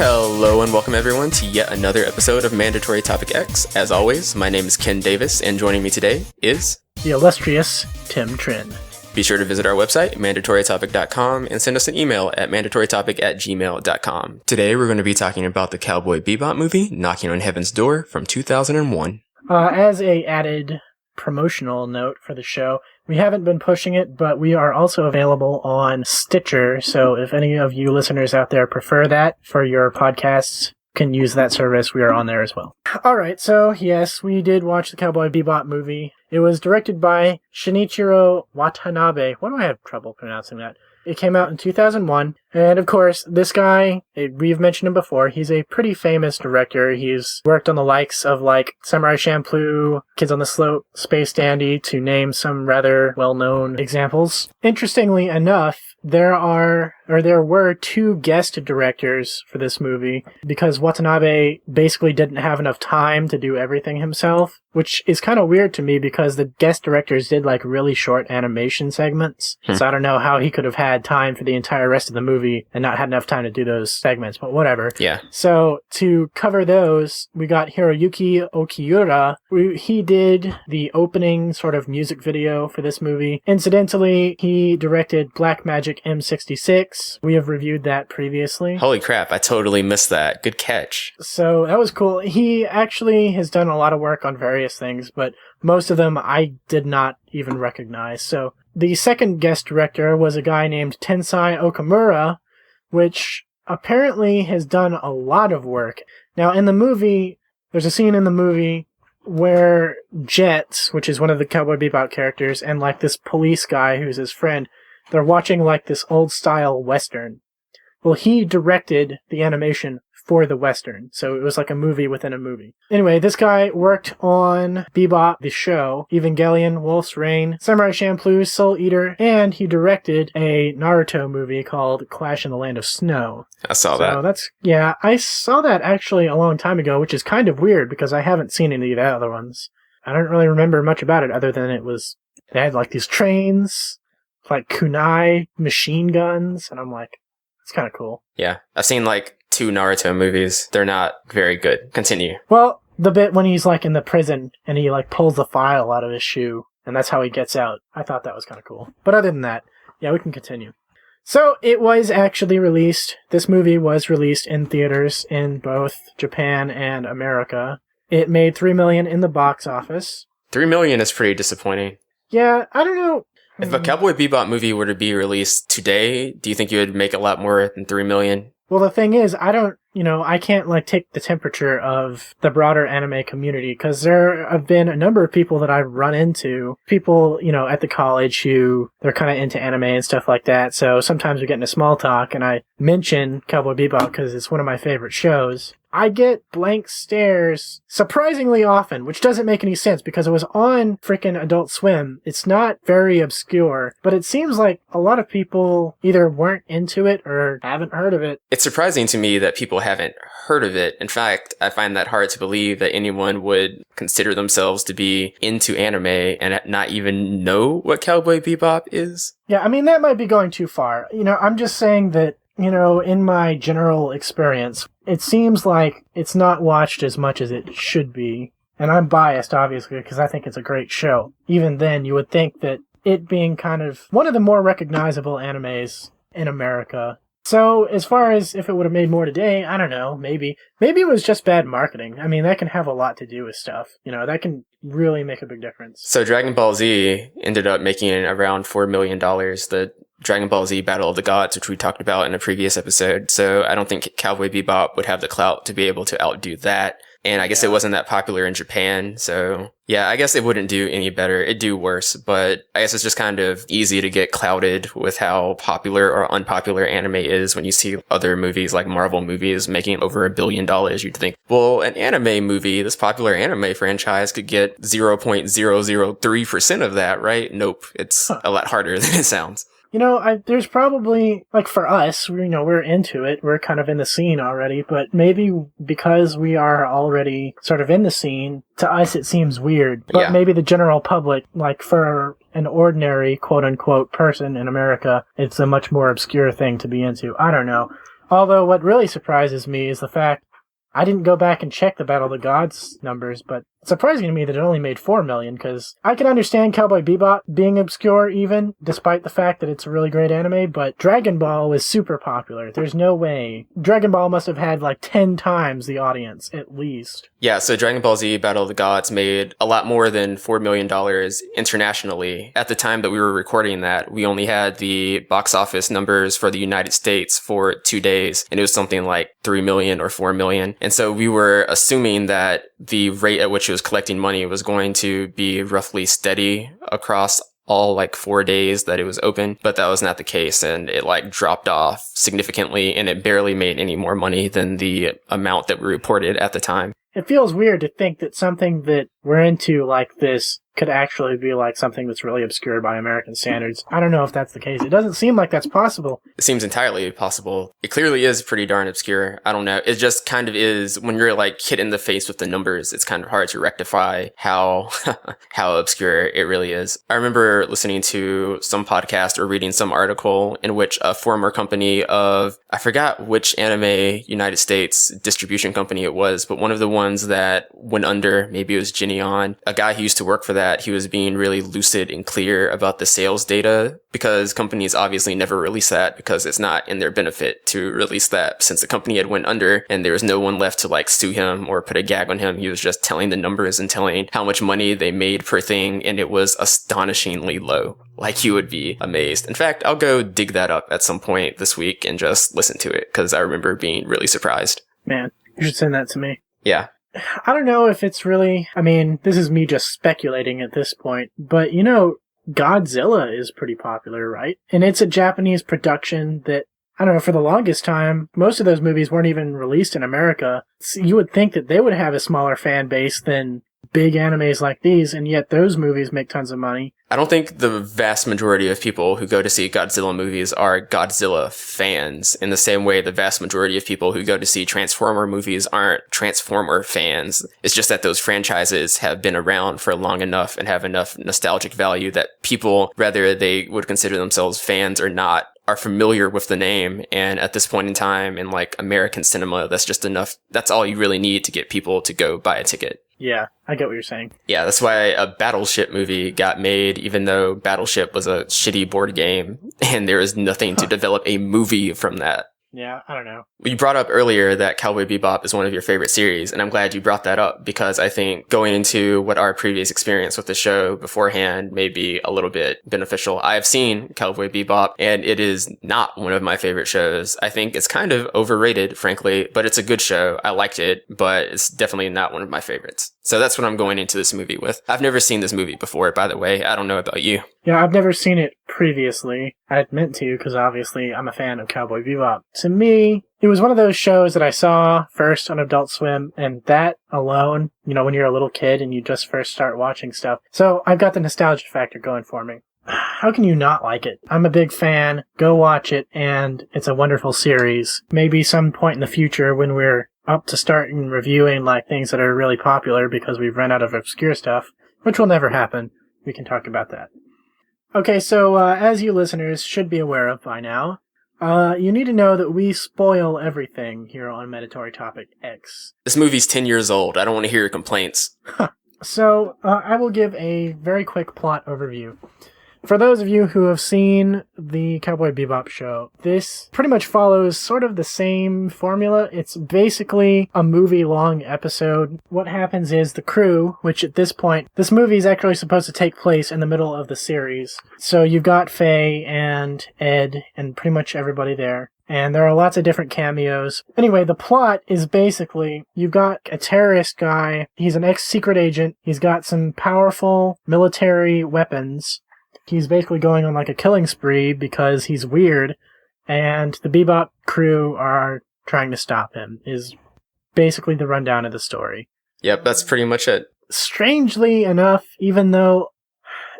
Hello and welcome everyone to yet another episode of Mandatory Topic X. As always, my name is Ken Davis, and joining me today is the illustrious Tim Trin. Be sure to visit our website, mandatorytopic.com, and send us an email at mandatorytopic@gmail.com. Today we're going to be talking about the Cowboy Bebop movie, Knocking on Heaven's Door, from 2001. As a added promotional note for the show, we haven't been pushing it, but we are also available on Stitcher, so if any of you listeners out there prefer that for your podcasts, can use that service. We are on there as well. Alright, so yes, we did watch the Cowboy Bebop movie. It was directed by Shinichiro Watanabe. Why do I have trouble pronouncing that? It came out in 2001, and of course, this guy, we've mentioned him before, he's a pretty famous director. He's worked on the likes of, like, Samurai Champloo, Kids on the Slope, Space Dandy, to name some rather well-known examples. Interestingly enough, there were two guest directors for this movie, because Watanabe basically didn't have enough time to do everything himself, which is kind of weird to me because the guest directors did like really short animation segments. So I don't know how he could have had time for the entire rest of the movie and not had enough time to do those segments, but whatever. Yeah. So to cover those, we got Hiroyuki Okiura. He did the opening sort of music video for this movie. Incidentally, he directed Black Magic M66. We have reviewed that previously. Holy crap, I totally missed that. Good catch. So that was cool. He actually has done a lot of work on various things, but most of them I did not even recognize. So the second guest director was a guy named Tensai Okamura, which apparently has done a lot of work. Now in the movie, there's a scene in the movie where Jet, which is one of the Cowboy Bebop characters, and like this police guy who's his friend, they're watching like this old style Western. Well, he directed the animation for the Western, so it was like a movie within a movie. Anyway, this guy worked on Bebop, the show, Evangelion, Wolf's Rain, Samurai Champloo, Soul Eater, and he directed a Naruto movie called Clash in the Land of Snow. I saw that. I saw that actually a long time ago, which is kind of weird because I haven't seen any of the other ones. I don't really remember much about it other than they had like these trains, like kunai machine guns, and I'm like, it's kind of cool. Yeah, I've seen like 2 Naruto movies. They're not very good. Continue. Well, the bit when he's like in the prison and he like pulls the file out of his shoe and that's how he gets out. I thought that was kind of cool. But other than that, yeah, we can continue. So it was actually released. This movie was released in theaters in both Japan and America. It made $3 million in the box office. $3 million is pretty disappointing. Yeah, I don't know. If a Cowboy Bebop movie were to be released today, do you think you would make a lot more than $3 million? Well, the thing is, I can't like take the temperature of the broader anime community because there have been a number of people that I've run into, people, at the college who they're kind of into anime and stuff like that. So sometimes we get into small talk and I mention Cowboy Bebop because it's one of my favorite shows. I get blank stares surprisingly often, which doesn't make any sense because it was on frickin' Adult Swim. It's not very obscure, but it seems like a lot of people either weren't into it or haven't heard of it. It's surprising to me that people haven't heard of it. In fact, I find that hard to believe that anyone would consider themselves to be into anime and not even know what Cowboy Bebop is. Yeah, I mean, that might be going too far. I'm just saying that, in my general experience, it seems like it's not watched as much as it should be. And I'm biased, obviously, because I think it's a great show. Even then, you would think that it being kind of one of the more recognizable animes in America. So, as far as if it would have made more today, I don't know, maybe. Maybe it was just bad marketing. I mean, that can have a lot to do with stuff. That can really make a big difference. So, Dragon Ball Z ended up making around $4 million. The Dragon Ball Z Battle of the Gods, which we talked about in a previous episode. So I don't think Cowboy Bebop would have the clout to be able to outdo that. And I guess it wasn't that popular in Japan. So yeah, I guess it wouldn't do any better. It'd do worse, but I guess it's just kind of easy to get clouded with how popular or unpopular anime is when you see other movies like Marvel movies making over $1 billion. You'd think, well, an anime movie, this popular anime franchise could get 0.003% of that, right? Nope. It's a lot harder than it sounds. There's probably, like for us, we're into it. We're kind of in the scene already, but maybe because we are already sort of in the scene, to us it seems weird. But maybe the general public, like for an ordinary quote-unquote person in America, it's a much more obscure thing to be into. I don't know. Although what really surprises me is the fact I didn't go back and check the Battle of the Gods numbers, but it's surprising to me that it only made 4 million, because I can understand Cowboy Bebop being obscure even, despite the fact that it's a really great anime, but Dragon Ball was super popular. There's no way. Dragon Ball must have had like 10 times the audience, at least. Yeah, so Dragon Ball Z Battle of the Gods made a lot more than $4 million internationally. At the time that we were recording that, we only had the box office numbers for the United States for 2 days, and it was something like 3 million or 4 million. And so we were assuming that the rate at which it was collecting money was going to be roughly steady across all like 4 days that it was open, but that was not the case, and it like dropped off significantly, and it barely made any more money than the amount that we reported at the time. It feels weird to think that something that we're into like this could actually be like something that's really obscure by American standards. I don't know if that's the case. It doesn't seem like that's possible. It seems entirely possible. It clearly is pretty darn obscure. I don't know. It just kind of is. When you're like hit in the face with the numbers, it's kind of hard to rectify how how obscure it really is. I remember listening to some podcast or reading some article in which a former company of, I forgot which anime United States distribution company it was, but one of the ones that went under, maybe it was Geneon, a guy who used to work for that, he was being really lucid and clear about the sales data, because companies obviously never release that because it's not in their benefit to release that, since the company had went under and there was no one left to like sue him or put a gag on him. He was just telling the numbers and telling how much money they made per thing, and it was astonishingly low. Like, you would be amazed. In fact, I'll go dig that up at some point this week and just listen to it, because I remember being really surprised. Man, you should send that to me. Yeah. I don't know if it's really, I mean, this is me just speculating at this point, but Godzilla is pretty popular, right? And it's a Japanese production that, I don't know, for the longest time, most of those movies weren't even released in America. So you would think that they would have a smaller fan base than big animes like these, and yet those movies make tons of money. I don't think the vast majority of people who go to see Godzilla movies are Godzilla fans, in the same way the vast majority of people who go to see Transformer movies aren't Transformer fans. It's just that those franchises have been around for long enough and have enough nostalgic value that people, whether they would consider themselves fans or not, are familiar with the name. And at this point in time in like American cinema, that's just enough. That's all you really need to get people to go buy a ticket. Yeah, I get what you're saying. Yeah, that's why a Battleship movie got made, even though Battleship was a shitty board game, and there is nothing to develop a movie from that. Yeah, I don't know. You brought up earlier that Cowboy Bebop is one of your favorite series, and I'm glad you brought that up, because I think going into what our previous experience with the show beforehand may be a little bit beneficial. I have seen Cowboy Bebop, and it is not one of my favorite shows. I think it's kind of overrated, frankly, but it's a good show. I liked it, but it's definitely not one of my favorites. So that's what I'm going into this movie with. I've never seen this movie before, by the way. I don't know about you. Yeah, I've never seen it previously. I'd meant to, because obviously I'm a fan of Cowboy Bebop. To me, it was one of those shows that I saw first on Adult Swim, and that alone, when you're a little kid and you just first start watching stuff. So I've got the nostalgia factor going for me. How can you not like it? I'm a big fan. Go watch it, and it's a wonderful series. Maybe some point in the future when we're up to start reviewing like things that are really popular because we've run out of obscure stuff, which will never happen, we can talk about that. Okay, so as you listeners should be aware of by now, you need to know that we spoil everything here on Mandatory Topic X. This movie's 10 years old. I don't want to hear your complaints. So, I will give a very quick plot overview. For those of you who have seen the Cowboy Bebop show, this pretty much follows sort of the same formula. It's basically a movie-long episode. What happens is the crew, which at this point, this movie is actually supposed to take place in the middle of the series. So you've got Faye and Ed and pretty much everybody there. And there are lots of different cameos. Anyway, the plot is basically, you've got a terrorist guy. He's an ex-secret agent. He's got some powerful military weapons. He's basically going on like a killing spree because he's weird, and the Bebop crew are trying to stop him, is basically the rundown of the story. Yep, that's pretty much it. Strangely enough, even though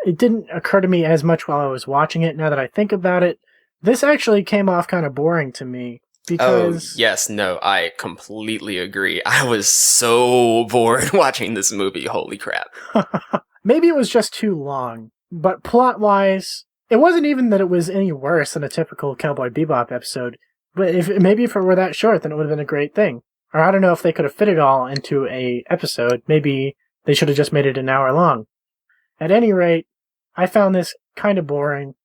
it didn't occur to me as much while I was watching it, now that I think about it, this actually came off kind of boring to me. Because... Oh, yes, no, I completely agree. I was so bored watching this movie, holy crap. Maybe it was just too long. But plot-wise, it wasn't even that it was any worse than a typical Cowboy Bebop episode. But maybe if it were that short, then it would have been a great thing. Or I don't know if they could have fit it all into a episode. Maybe they should have just made it an hour long. At any rate, I found this kind of boring,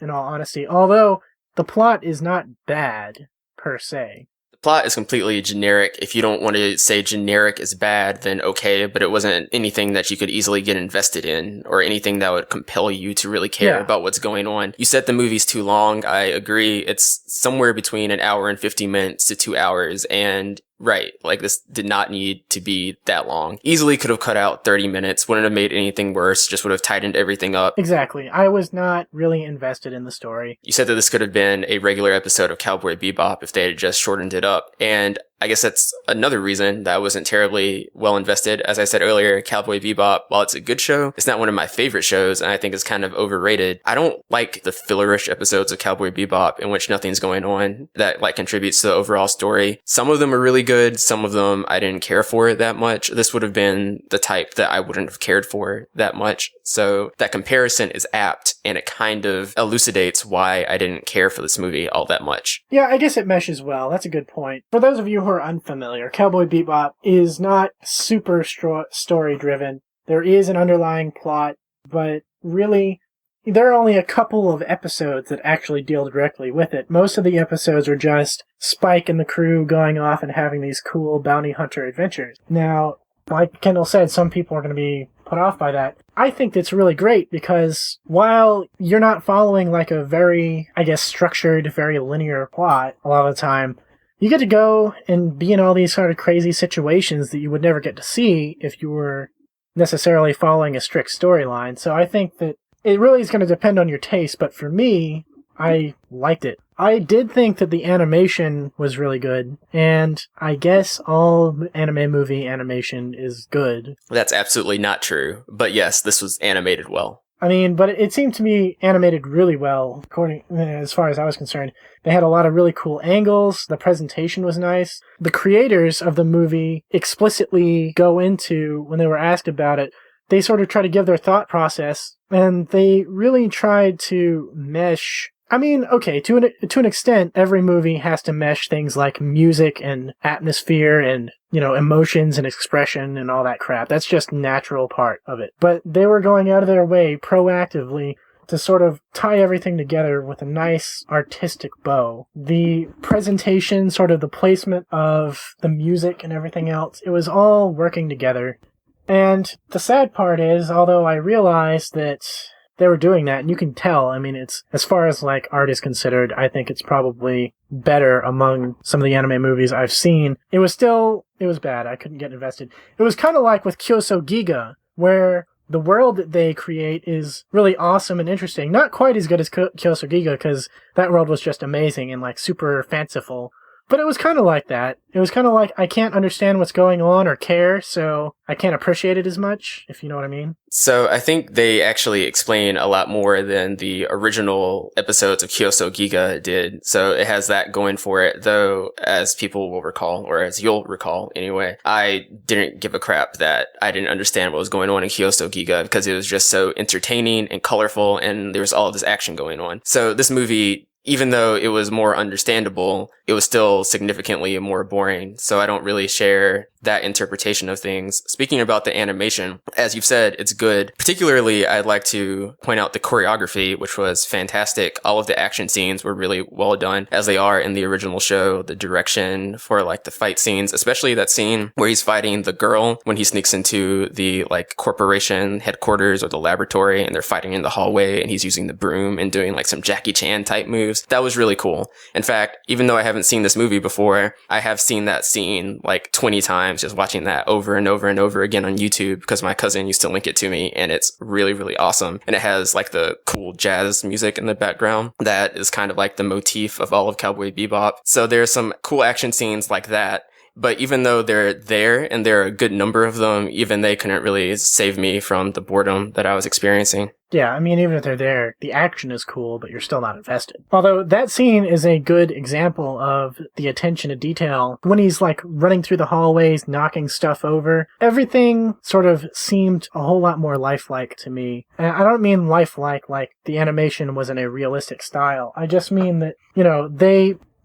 in all honesty. Although the plot is not bad per se. Plot is completely generic. If you don't want to say generic is bad, then okay, but it wasn't anything that you could easily get invested in or anything that would compel you to really care about what's going on. You said the movie's too long. I agree. It's somewhere between an hour and 50 minutes to 2 hours. And right, like this did not need to be that long. Easily could have cut out 30 minutes, wouldn't have made anything worse, just would have tightened everything up. Exactly. I was not really invested in the story. You said that this could have been a regular episode of Cowboy Bebop if they had just shortened it up. And I guess that's another reason that I wasn't terribly well invested. As I said earlier, Cowboy Bebop, while it's a good show, it's not one of my favorite shows, and I think it's kind of overrated. I don't like the fillerish episodes of Cowboy Bebop in which nothing's going on that like contributes to the overall story. Some of them are really good. Some of them I didn't care for that much. This would have been the type that I wouldn't have cared for that much. So that comparison is apt, and it kind of elucidates why I didn't care for this movie all that much. Yeah, I guess it meshes well. That's a good point. For those of you who are unfamiliar, Cowboy Bebop is not super story-driven. There is an underlying plot, but really, there are only a couple of episodes that actually deal directly with it. Most of the episodes are just Spike and the crew going off and having these cool bounty hunter adventures. Now, like Kendall said, some people are going to be put off by that. I think that's really great because while you're not following like a very, I guess, structured, very linear plot a lot of the time, you get to go and be in all these sort of crazy situations that you would never get to see if you were necessarily following a strict storyline. So I think that it really is going to depend on your taste, but for me, I liked it. I did think that the animation was really good, and I guess all anime movie animation is good. That's absolutely not true, but yes, this was animated well. I mean, but it seemed to me animated really well, as far as I was concerned. They had a lot of really cool angles. The presentation was nice. The creators of the movie explicitly go into, when they were asked about it, they sort of try to give their thought process, and they really tried to mesh. I mean, okay, to an extent, every movie has to mesh things like music and atmosphere and, emotions and expression and all that crap. That's just natural part of it. But they were going out of their way proactively to sort of tie everything together with a nice artistic bow. The presentation, sort of the placement of the music and everything else, it was all working together. And the sad part is, although I realized that they were doing that, and you can tell, I mean, it's, as far as like art is considered, I think it's probably better among some of the anime movies I've seen. It was bad. I couldn't get invested. It was kind of like with Kyoso Giga, where the world that they create is really awesome and interesting. Not quite as good as Kyoso Giga, because that world was just amazing and like super fanciful. But it was kind of like that. It was kind of like I can't understand what's going on or care, so I can't appreciate it as much, if you know what I mean. So I think they actually explain a lot more than the original episodes of Kyoso Giga did. So it has that going for it, though, as people will recall, or as you'll recall anyway, I didn't give a crap that I didn't understand what was going on in Kyoso Giga because it was just so entertaining and colorful and there was all of this action going on. So this movie, even though it was more understandable, it was still significantly more boring. So I don't really share that interpretation of things. Speaking about the animation, as you've said, it's good. Particularly, I'd like to point out the choreography, which was fantastic. All of the action scenes were really well done, as they are in the original show. The direction for like the fight scenes, especially that scene where he's fighting the girl when he sneaks into the like corporation headquarters or the laboratory, and they're fighting in the hallway, and he's using the broom and doing like some Jackie Chan type moves. That was really cool. In fact, even though I haven't seen this movie before, I have seen that scene like 20 times, just watching that over and over and over again on YouTube because my cousin used to link it to me, and it's really, really awesome. And it has like the cool jazz music in the background that is kind of like the motif of all of Cowboy Bebop. So there's some cool action scenes like that. But even though they're there, and there are a good number of them, even they couldn't really save me from the boredom that I was experiencing. Yeah, I mean, even if they're there, the action is cool, but you're still not invested. Although that scene is a good example of the attention to detail. When he's like running through the hallways, knocking stuff over, everything sort of seemed a whole lot more lifelike to me. And I don't mean lifelike like the animation was in a realistic style. I just mean that,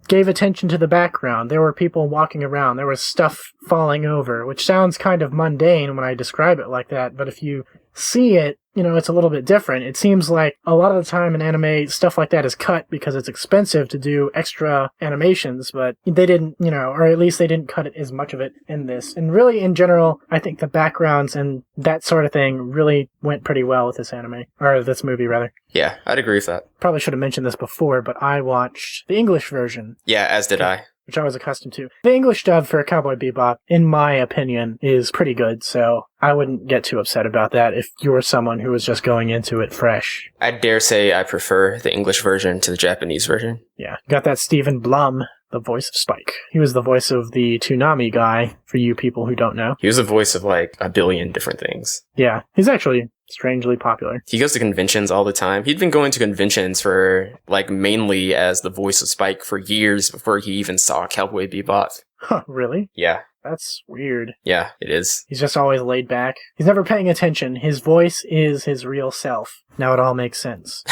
gave attention to the background. There were people walking around. There was stuff falling over, which sounds kind of mundane when I describe it like that, but if you see it, it's a little bit different. It seems like a lot of the time in anime, stuff like that is cut because it's expensive to do extra animations, but they didn't, or at least they didn't cut it as much of it in this. And really, in general, I think the backgrounds and that sort of thing really went pretty well with this anime, or this movie, rather. Yeah, I'd agree with that. Probably should have mentioned this before, but I watched the English version. Yeah, as did I. Which I was accustomed to. The English dub for Cowboy Bebop, in my opinion, is pretty good, so I wouldn't get too upset about that if you were someone who was just going into it fresh. I dare say I prefer the English version to the Japanese version. Yeah. Got that Stephen Blum, the voice of Spike. He was the voice of the Toonami guy, for you people who don't know. He was the voice of like a billion different things. Yeah. He's actually strangely popular. He goes to conventions all the time. He'd been going to conventions for, like, mainly as the voice of Spike for years before he even saw Cowboy Bebop. Huh, really? Yeah. That's weird. Yeah, it is. He's just always laid back. He's never paying attention. His voice is his real self. Now it all makes sense.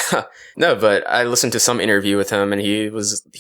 No, but I listened to some interview with him and he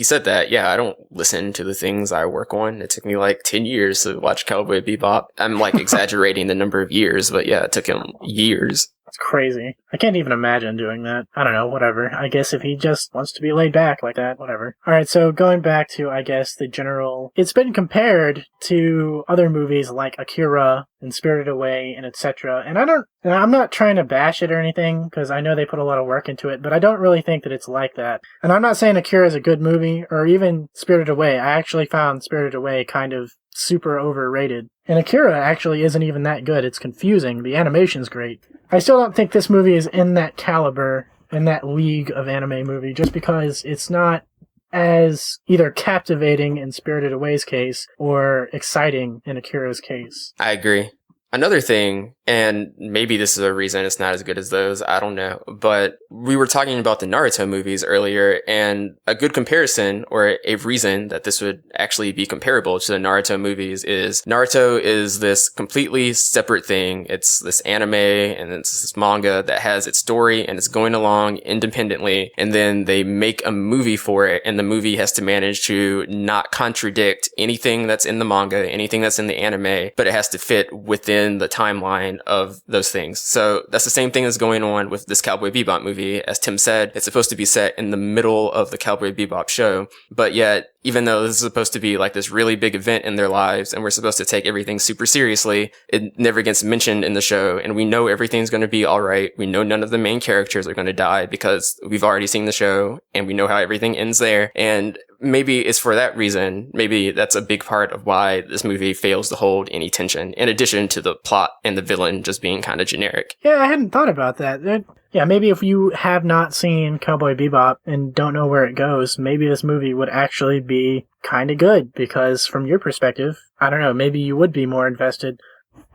said that, yeah, I don't listen to the things I work on. It took me like 10 years to watch Cowboy Bebop. I'm like exaggerating the number of years, but yeah, it took him years. That's crazy. I can't even imagine doing that. I don't know, whatever. I guess if he just wants to be laid back like that, whatever. Alright, so going back to, I guess, the general... It's been compared to other movies like Akira and Spirited Away and etc. And I'm not trying to bash it or anything, because I know they put a lot of work into it, but I don't really think that it's like that. And I'm not saying Akira is a good movie, or even Spirited Away. I actually found Spirited Away kind of super overrated. And Akira actually isn't even that good. It's confusing. The animation's great. I still don't think this movie is in that caliber, in that league of anime movie, just because it's not as either captivating in Spirited Away's case or exciting in Akira's case. I agree. Another thing, and maybe this is a reason it's not as good as those, I don't know, but we were talking about the Naruto movies earlier, and a good comparison, or a reason that this would actually be comparable to the Naruto movies is Naruto is this completely separate thing. It's this anime, and it's this manga that has its story, and it's going along independently, and then they make a movie for it, and the movie has to manage to not contradict anything that's in the manga, anything that's in the anime, but it has to fit within the timeline of those things. So that's the same thing that's going on with this Cowboy Bebop movie. As Tim said, it's supposed to be set in the middle of the Cowboy Bebop show, but yet, even though this is supposed to be like this really big event in their lives and we're supposed to take everything super seriously, it never gets mentioned in the show, and we know everything's going to be alright. We know none of the main characters are going to die because we've already seen the show and we know how everything ends there. And maybe it's for that reason. Maybe that's a big part of why this movie fails to hold any tension, in addition to the plot and the villain just being kind of generic. Yeah, I hadn't thought about that. Yeah, maybe if you have not seen Cowboy Bebop and don't know where it goes, maybe this movie would actually be kind of good, because from your perspective, I don't know, maybe you would be more invested.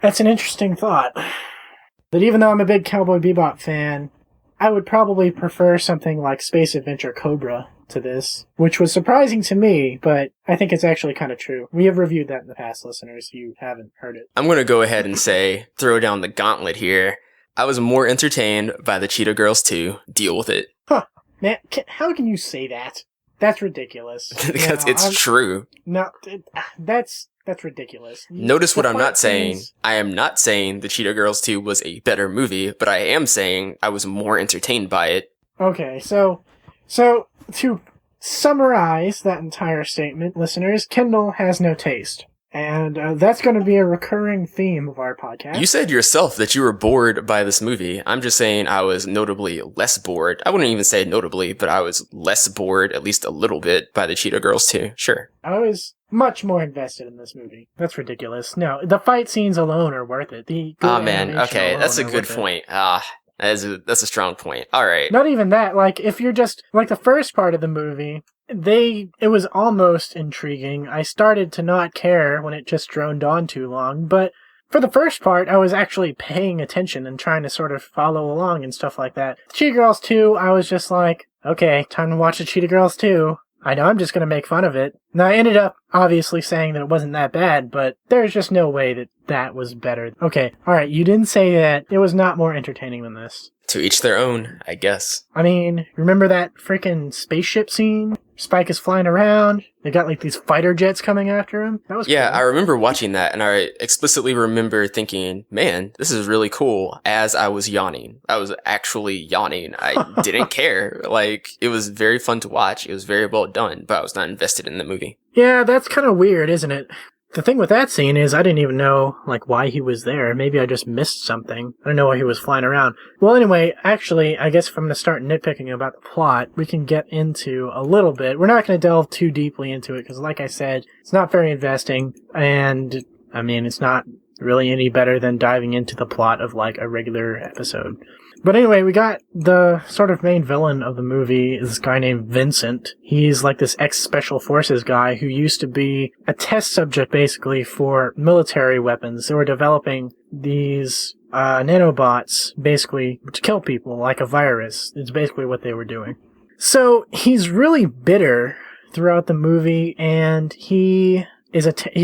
That's an interesting thought. But even though I'm a big Cowboy Bebop fan, I would probably prefer something like Space Adventure Cobra to this, which was surprising to me, but I think it's actually kind of true. We have reviewed that in the past, listeners, if you haven't heard it. I'm going to go ahead and say, throw down the gauntlet here. I was more entertained by the Cheetah Girls 2. Deal with it. Huh. Man, how can you say that? That's ridiculous. Because it's true. No, that's ridiculous. Notice what I'm not saying. I am not saying the Cheetah Girls 2 was a better movie, but I am saying I was more entertained by it. Okay, so to summarize that entire statement, listeners, Kendall has no taste. And that's going to be a recurring theme of our podcast. You said yourself that you were bored by this movie. I'm just saying I was notably less bored. I wouldn't even say notably, but I was less bored, at least a little bit, by the Cheetah Girls 2. Sure. I was much more invested in this movie. That's ridiculous. No, the fight scenes alone are worth it. Oh man, okay, that's a good point. That's a strong point. All right. Not even that. Like, if you're just like the first part of the movie, it was almost intriguing. I started to not care when it just droned on too long, but for the first part, I was actually paying attention and trying to sort of follow along and stuff like that. The Cheetah Girls 2, I was just like, okay, time to watch the Cheetah Girls 2. I know I'm just going to make fun of it. And I ended up obviously saying that it wasn't that bad, but there's just no way that that was better. Okay, alright, you didn't say that it was not more entertaining than this. To each their own, I guess. I mean, remember that freaking spaceship scene? Spike is flying around. They got like these fighter jets coming after him. That was cool. I remember watching that, and I explicitly remember thinking, man, this is really cool, as I was yawning. I was actually yawning. I didn't care. Like, it was very fun to watch. It was very well done, but I was not invested in the movie. Yeah, that's kind of weird, isn't it? The thing with that scene is I didn't even know, like, why he was there. Maybe I just missed something. I don't know why he was flying around. Well, anyway, actually, I guess if I'm going to start nitpicking about the plot, we can get into a little bit. We're not going to delve too deeply into it, because like I said, it's not very investing, and, I mean, it's not really any better than diving into the plot of, like, a regular episode. But anyway, we got the sort of main villain of the movie is this guy named Vincent. He's like this ex-special forces guy who used to be a test subject basically for military weapons. They were developing these nanobots basically to kill people like a virus. It's basically what they were doing. So he's really bitter throughout the movie, and he's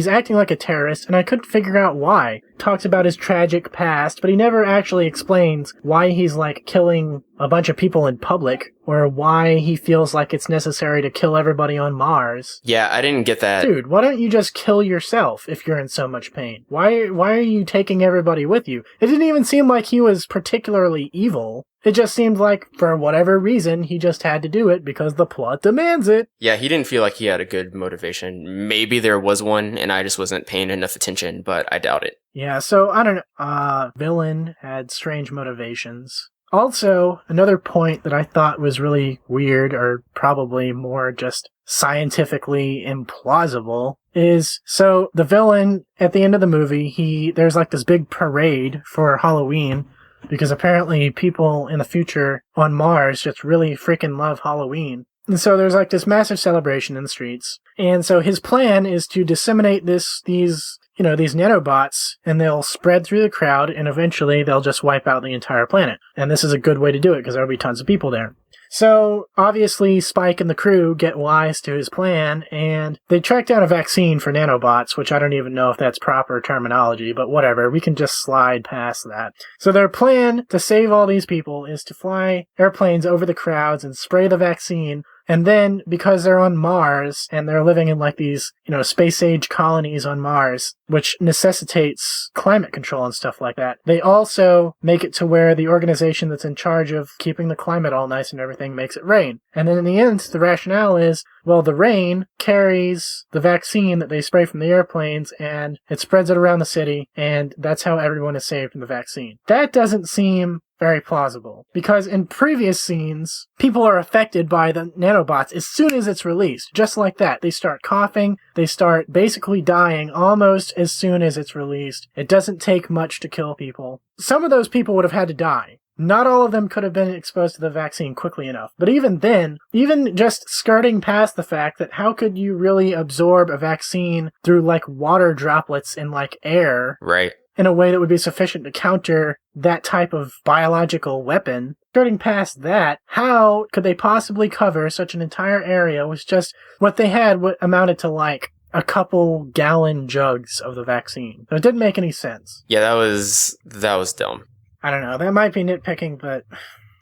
acting like a terrorist, and I couldn't figure out why. Talks about his tragic past, but he never actually explains why he's like killing a bunch of people in public, or why he feels like it's necessary to kill everybody on Mars. Yeah, I didn't get that. Dude, why don't you just kill yourself if you're in so much pain? Why are you taking everybody with you? It didn't even seem like he was particularly evil. It just seemed like, for whatever reason, he just had to do it because the plot demands it. Yeah, he didn't feel like he had a good motivation. Maybe there was one, and I just wasn't paying enough attention, but I doubt it. Yeah, so, I don't know. Villain had strange motivations. Also, another point that I thought was really weird, or probably more just scientifically implausible, is, so, the villain, at the end of the movie, there's like this big parade for Halloween, because apparently people in the future on Mars just really freaking love Halloween. And so there's like this massive celebration in the streets. And so his plan is to disseminate these nanobots, and they'll spread through the crowd, and eventually they'll just wipe out the entire planet. And this is a good way to do it, because there'll be tons of people there. So, obviously, Spike and the crew get wise to his plan, and they track down a vaccine for nanobots, which I don't even know if that's proper terminology, but whatever, we can just slide past that. So their plan to save all these people is to fly airplanes over the crowds and spray the vaccine. And then, because they're on Mars, and they're living in like these, space-age colonies on Mars, which necessitates climate control and stuff like that, they also make it to where the organization that's in charge of keeping the climate all nice and everything makes it rain. And then in the end, the rationale is, well, the rain carries the vaccine that they spray from the airplanes, and it spreads it around the city, and that's how everyone is saved from the vaccine. That doesn't seem very plausible, because in previous scenes, people are affected by the nanobots as soon as it's released. Just like that. They start coughing, they start basically dying almost as soon as it's released. It doesn't take much to kill people. Some of those people would have had to die. Not all of them could have been exposed to the vaccine quickly enough. But even then, even just skirting past the fact that how could you really absorb a vaccine through like water droplets in like air? Right. In a way that would be sufficient to counter that type of biological weapon. Starting past that, how could they possibly cover such an entire area with just what they had, what amounted to like a couple gallon jugs of the vaccine? So it didn't make any sense. Yeah, that was dumb. I don't know, that might be nitpicking, but...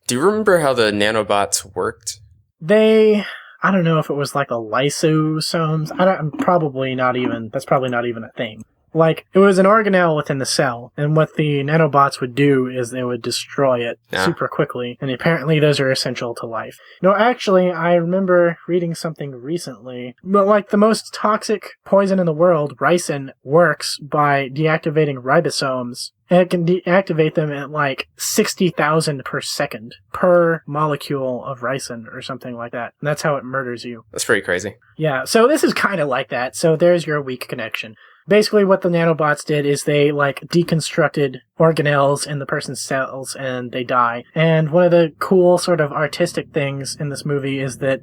Do you remember how the nanobots worked? I don't know if it was like a lysosomes. That's probably not even a thing. Like, it was an organelle within the cell, and what the nanobots would do is they would destroy it super quickly, and apparently those are essential to life. No, actually, I remember reading something recently, but like the most toxic poison in the world, ricin, works by deactivating ribosomes, and it can deactivate them at like 60,000 per second per molecule of ricin or something like that. And that's how it murders you. That's pretty crazy. Yeah, so this is kind of like that, so there's your weak connection. Basically, what the nanobots did is they, like, deconstructed organelles in the person's cells, and they die. And one of the cool sort of artistic things in this movie is that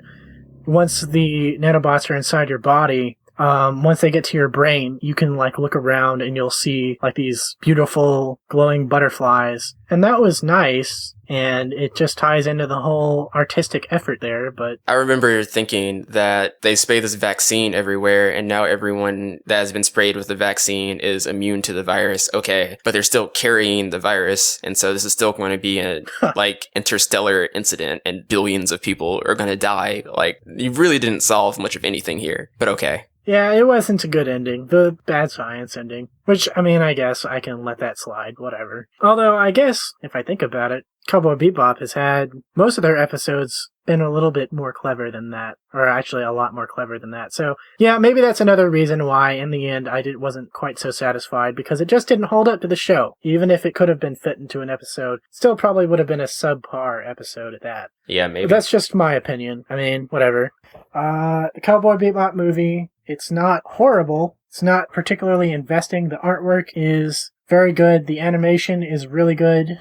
once the nanobots are inside your body, once they get to your brain, you can like look around and you'll see like these beautiful glowing butterflies. And that was nice. And it just ties into the whole artistic effort there, but... I remember thinking that they spray this vaccine everywhere, and now everyone that has been sprayed with the vaccine is immune to the virus. Okay, but they're still carrying the virus, and so this is still going to be a, like, interstellar incident, and billions of people are going to die. Like, you really didn't solve much of anything here, but okay. Yeah, it wasn't a good ending. The bad science ending. Which, I mean, I guess I can let that slide, whatever. Although, I guess, if I think about it, Cowboy Bebop has had most of their episodes been a little bit more clever than that. Or actually a lot more clever than that. So, yeah, maybe that's another reason why, in the end, wasn't quite so satisfied, because it just didn't hold up to the show. Even if it could have been fit into an episode, still probably would have been a subpar episode at that. Yeah, maybe. But that's just my opinion. I mean, whatever. The Cowboy Bebop movie, it's not horrible. It's not particularly investing. The artwork is very good. The animation is really good.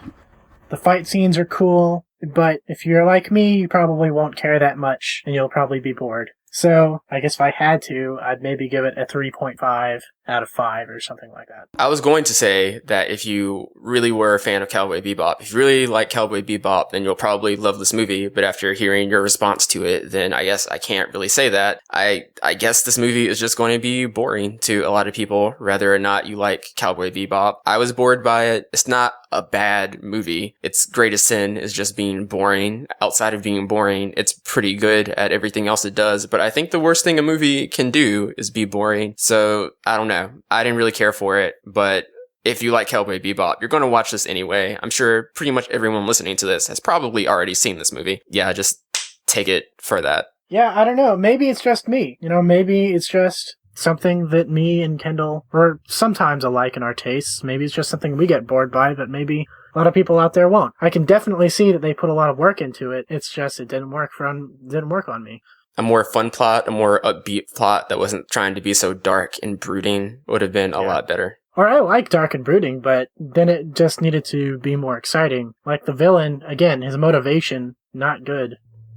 The fight scenes are cool. But if you're like me, you probably won't care that much, and you'll probably be bored. So, I guess if I had to, I'd maybe give it a 3.5 out of 5 or something like that. I was going to say that if you really were a fan of Cowboy Bebop, if you really like Cowboy Bebop, then you'll probably love this movie. But after hearing your response to it, then I guess I can't really say that. I guess this movie is just going to be boring to a lot of people, whether or not you like Cowboy Bebop. I was bored by it. It's not a bad movie. Its greatest sin is just being boring. Outside of being boring, it's pretty good at everything else it does. But I think the worst thing a movie can do is be boring. So, I don't know. I didn't really care for it, but if you like Cowboy Bebop, you're going to watch this anyway. I'm sure pretty much everyone listening to this has probably already seen this movie. Yeah, just take it for that. Yeah, I don't know. Maybe it's just me. Maybe it's just something that me and Kendall are sometimes alike in our tastes. Maybe it's just something we get bored by, but maybe a lot of people out there won't. I can definitely see that they put a lot of work into it. It's just it didn't work on me. A more fun plot, a more upbeat plot that wasn't trying to be so dark and brooding would have been a lot better. Or I like dark and brooding, but then it just needed to be more exciting. Like the villain, again, his motivation, not good.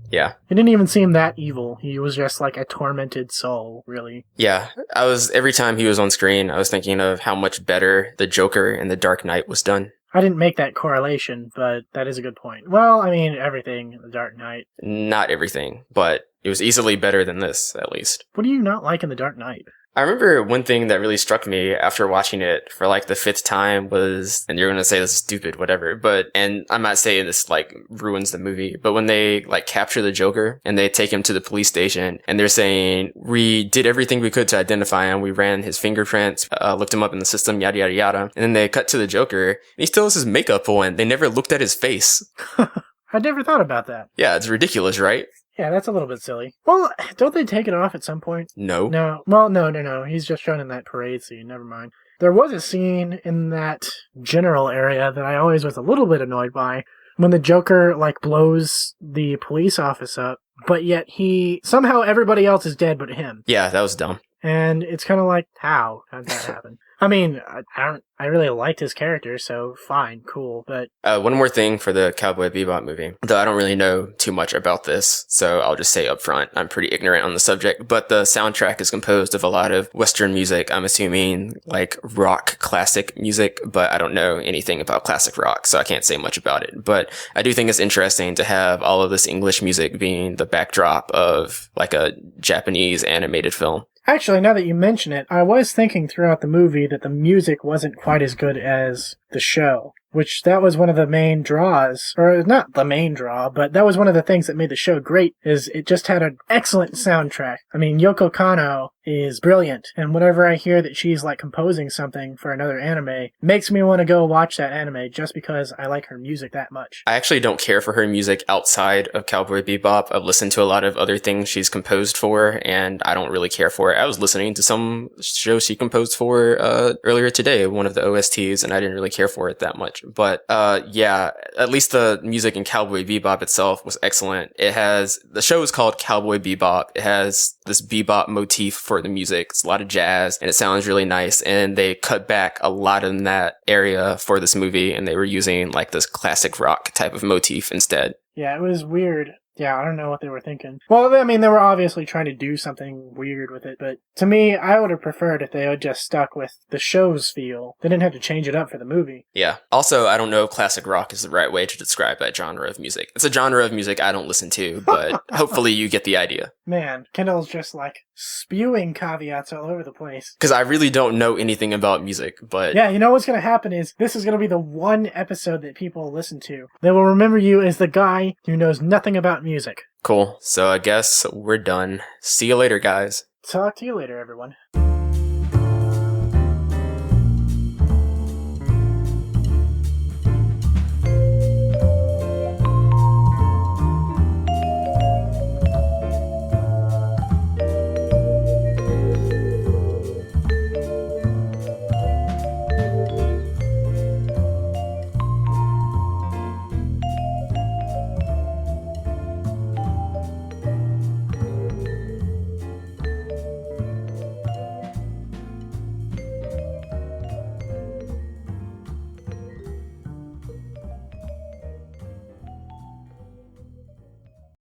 Yeah. He didn't even seem that evil. He was just like a tormented soul, really. Yeah. Every time he was on screen, I was thinking of how much better the Joker in The Dark Knight was done. I didn't make that correlation, but that is a good point. Well, I mean, everything in The Dark Knight. Not everything, but it was easily better than this, at least. What do you not like in The Dark Knight? I remember one thing that really struck me after watching it for like the 5th time was, and you're going to say this is stupid, whatever, and I'm not saying this like ruins the movie, but when they like capture the Joker and they take him to the police station and they're saying, we did everything we could to identify him. We ran his fingerprints, looked him up in the system, yada, yada, yada. And then they cut to the Joker and he still has his makeup on. They never looked at his face. I never thought about that. Yeah, it's ridiculous, right? Yeah, that's a little bit silly. Well, don't they take it off at some point? No. No. Well, no. He's just shown in that parade scene. Never mind. There was a scene in that general area that I always was a little bit annoyed by when the Joker, like, blows the police office up, but yet somehow everybody else is dead but him. Yeah, that was dumb. And it's kind of like, how did that happen? I mean, I really liked his character, so fine, cool, but... One more thing for the Cowboy Bebop movie, though I don't really know too much about this, so I'll just say up front, I'm pretty ignorant on the subject, but the soundtrack is composed of a lot of Western music, I'm assuming, like rock classic music, but I don't know anything about classic rock, so I can't say much about it. But I do think it's interesting to have all of this English music being the backdrop of like a Japanese animated film. Actually, now that you mention it, I was thinking throughout the movie that the music wasn't quite as good as the show, which that was one of the main draws, or not the main draw, but that was one of the things that made the show great, is it just had an excellent soundtrack. I mean, Yoko Kanno is brilliant, and whenever I hear that she's like composing something for another anime, makes me want to go watch that anime just because I like her music that much. I actually don't care for her music outside of Cowboy Bebop. I've listened to a lot of other things she's composed for, and I don't really care for it. I was listening to some show she composed for earlier today, one of the OSTs, and I didn't really care for it that much. But yeah, at least the music in Cowboy Bebop itself was excellent. The show is called Cowboy Bebop. It has this bebop motif for the music. It's a lot of jazz and it sounds really nice. And they cut back a lot in that area for this movie and they were using like this classic rock type of motif instead. Yeah, it was weird. Yeah, I don't know what they were thinking. Well, I mean, they were obviously trying to do something weird with it, but to me, I would have preferred if they had just stuck with the show's feel. They didn't have to change it up for the movie. Yeah. Also, I don't know if classic rock is the right way to describe that genre of music. It's a genre of music I don't listen to, but hopefully you get the idea. Man, Kendall's just like spewing caveats all over the place. Because I really don't know anything about music, but... Yeah, you know what's going to happen is this is going to be the one episode that people listen to. They will remember you as the guy who knows nothing about music. Cool. So I guess we're done. See you later, guys. Talk to you later, everyone.